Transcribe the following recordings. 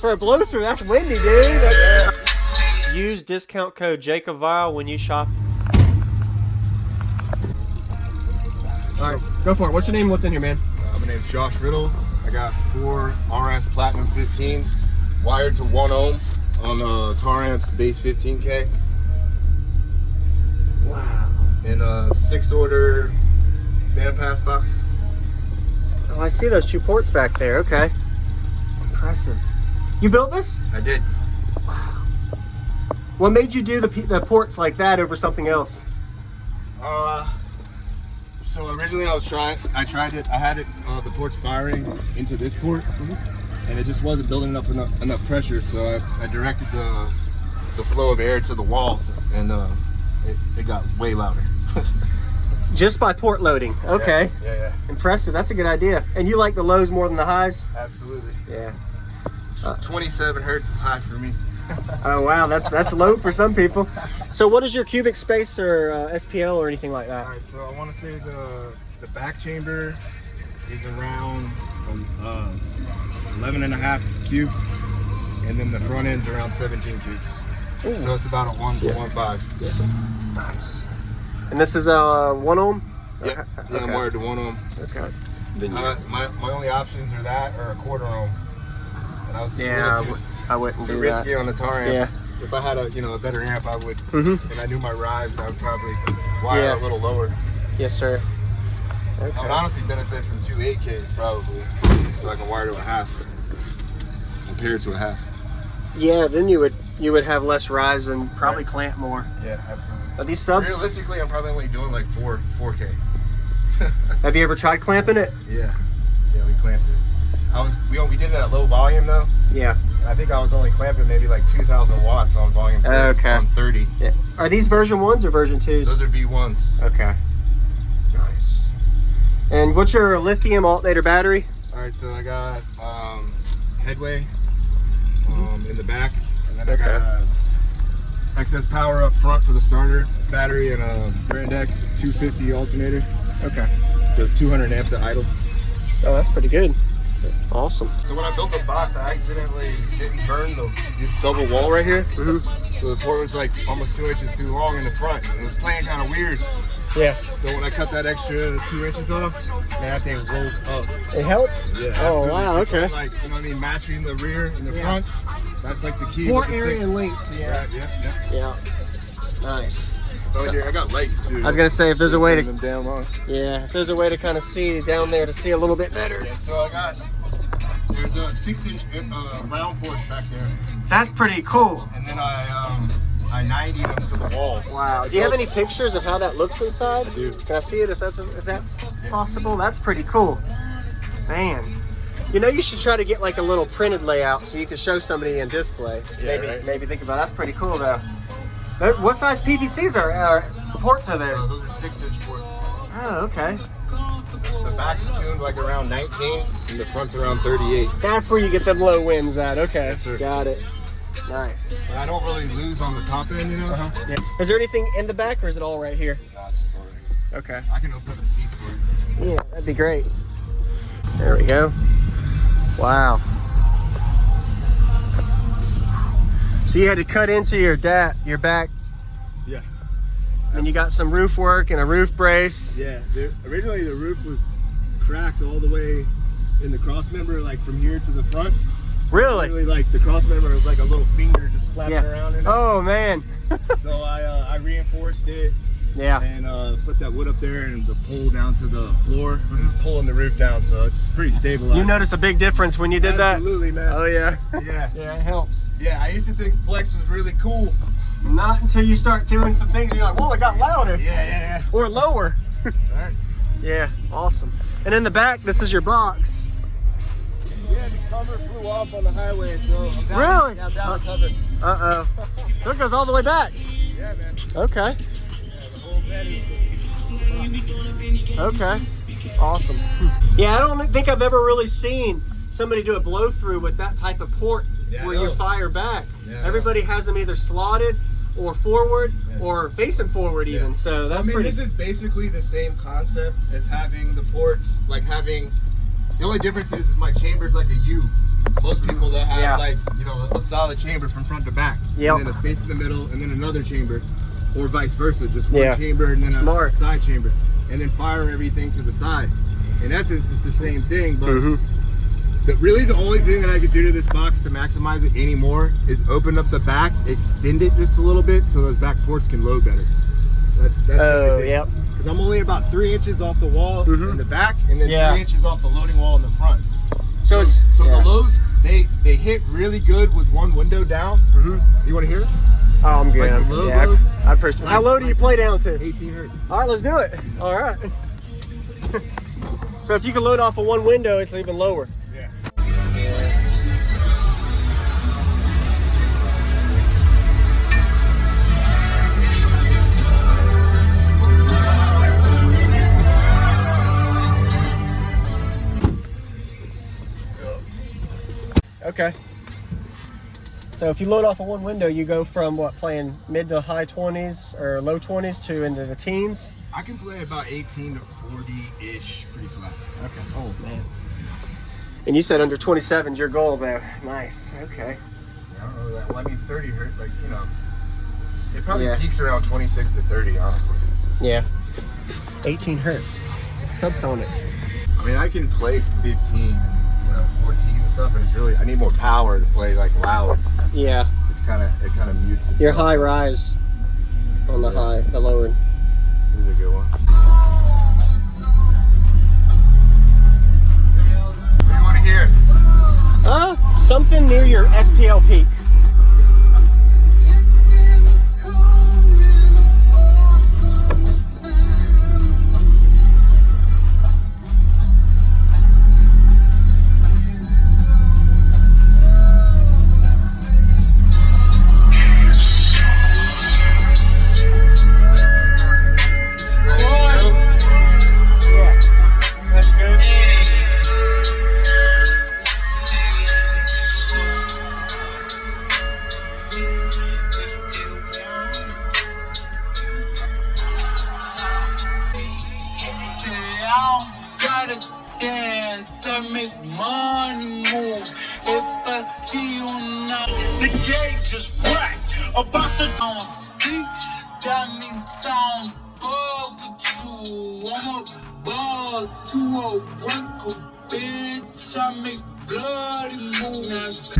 For a blow through, that's windy, dude. Use discount code JacobViral when you shop. All right, go for it. What's your name? What's in here, man? My name's Josh Riddle. I got 4 RS Platinum 15s wired to 1 ohm on a Taramps base 15K. Wow. In a 6-order bandpass box. Oh, I see those 2 ports back there. Okay. Impressive. You built this? I did. Wow. What made you do the ports like that over something else? So originally I tried it. I had it the ports firing into this port, and it just wasn't building enough pressure. So I directed the flow of air to the walls, and it got way louder. Just by port loading. Okay. Yeah. Impressive. That's a good idea. And you like the lows more than the highs? Absolutely. Yeah. 27 hertz is high for me. Oh wow, that's low for some people. So what is your cubic space or SPL or anything like that? All right, so I want to say the back chamber is around 11.5 cubes, and then the front end's around 17 cubes. Ooh. So it's about a 1 to 1.5. Yeah. Nice. And this is a 1 ohm? Yeah, okay. I'm wired to 1 ohm. Okay. My only options are that or a 1/4 ohm. And I was I wouldn't too do risky that. on the Taramps. Yeah. If I had a better amp, I would. And I knew my rise, I would probably wire a little lower. Yes, sir. Okay. I would honestly benefit from 2 8Ks probably, so I can wire to a half, compare to a half. Yeah, then you would have less rise and probably clamp more. Yeah, absolutely. Are these subs? Realistically, I'm probably only doing like 4K. Have you ever tried clamping it? Yeah, we clamped it. We did it at low volume though. Yeah. I think I was only clamping maybe like 2,000 watts on volume. Okay. On 30. Yeah. Are these version 1s or version 2s? Those are V1s. Okay. Nice. And what's your lithium alternator battery? All right, so I got headway in the back, and then I got excess power up front for the starter battery and a Brand X 250 alternator. Okay. Does 200 amps at idle. Oh, that's pretty good. Awesome. So when I built the box, I accidentally didn't burn this double wall right here. So the port was like almost 2 inches too long in the front. It was playing kind of weird. Yeah. So when I cut that extra 2 inches off, man, that thing rolled up. It helped? Yeah. Oh, absolutely. wow, okay. Like, you know what I mean? Matching the rear and the front. That's like the key. More area linked. Yeah. Right, yeah. Nice. Oh, here, I got lights too. I was gonna say if there's a way to them down long. Yeah, if there's a way to kind of see down there to see a little bit better. Yeah, so there's a 6-inch round ports back there. That's pretty cool. And then I 90 them to the walls. Wow. Do you have any pictures of how that looks inside? I do. Can I see it if that's possible? That's pretty cool. Man. You know, you should try to get like a little printed layout so you can show somebody in display. Yeah, maybe think about it. That's pretty cool though. What size PVCs are ports are theirs? Those are 6-inch ports. Oh, okay. The back's tuned like around 19 and the front's around 38. That's where you get them low winds at. Okay. Yes, sir. Got it. Nice. And I don't really lose on the top end, you know? Yeah. Is there anything in the back or is it all right here? No, it's just all right. Okay. I can open up the seats for you. Yeah, that'd be great. There we go. Wow. So you had to cut into your back. Yeah. And you got some roof work and a roof brace. Yeah. Originally the roof was cracked all the way in the cross member, like from here to the front. Really? Really, like the cross member was like a little finger just flapping around in it. Oh man. So I reinforced it. Yeah. And put that wood up there and the pole down to the floor. And it's pulling the roof down, so it's pretty stabilized. You notice a big difference when you did that? Absolutely, man. Oh yeah. Yeah. Yeah, it helps. Yeah, I used to think flex was really cool. Not until you start doing some things you're like, whoa, it got louder. Yeah. Or lower. All right. Yeah, awesome. And in the back, this is your box. Yeah, the cover flew off on the highway, so I'm down. Really? Yeah, I'm down the cover. Uh-oh. So it goes all the way back. Yeah, man. Okay. Yeah, the whole bed is... Okay. Awesome. Yeah, I don't think I've ever really seen somebody do a blow through with that type of port where you fire back. Yeah, everybody has them either slotted or forward or facing forward even. So that's pretty... this is basically the same concept as having the ports, like having... The only difference is my chamber's like a U. most people that have like, you know, a solid chamber from front to back. Yep. And then a space in the middle and then another chamber, or vice versa, just one chamber and then a side chamber, and then fire everything to the side. In essence, it's the same thing, but but really the only thing that I could do to this box to maximize it anymore is open up the back, extend it just a little bit so those back ports can load better. That's the only thing. Yep. Because I'm only about 3 inches off the wall in the back, and then 3 inches off the loading wall in the front. So the lows, they hit really good with one window down. You want to hear it? Oh, I'm good. Like lows, How low do you play down to? 18 hertz. All right, let's do it. All right. So if you can load off of one window, it's even lower. Yeah. Okay. So if you load off of one window, you go from what, playing mid to high 20s or low 20s to into the teens? I can play about 18 to 40-ish pretty flat. Okay. Oh, man. And you said under 27 is your goal there. Nice. Okay. I don't know that. Well, I mean, 30 hertz, like, you know, it probably peaks around 26 to 30, honestly. Yeah. 18 hertz. Subsonics. I mean, I can play 15, 14 and stuff, but it's really, I need more power to play like loud. Yeah. It kind of mutes itself. Your high rise on the high, the lower. This is a good one. What do you want to hear? Something near your SPL peak. About the don't speak, that means I'm fuck with you. I'm a boss, you a worker, bitch. I make bloody moves.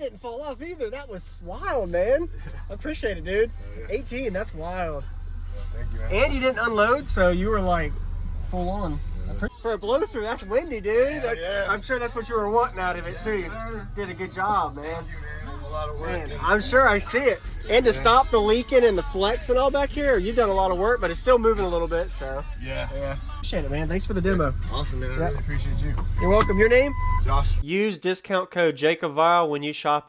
didn't fall off either. That was wild, man. I appreciate it, dude. 18, that's wild. Thank you, man. And you didn't unload, so you were like full on. For a blow through, that's windy, dude. Yeah. I'm sure that's what you were wanting out of it too. You did a good job, man. Thank you, man. It was a lot of work. Man, I'm sure I see it. And to stop the leaking and the flex and all back here, you've done a lot of work, but it's still moving a little bit, so. Yeah. Appreciate it, man. Thanks for the demo. Awesome, man. I really appreciate you. You're welcome. Your name? Josh. Use discount code JacobViral when you shop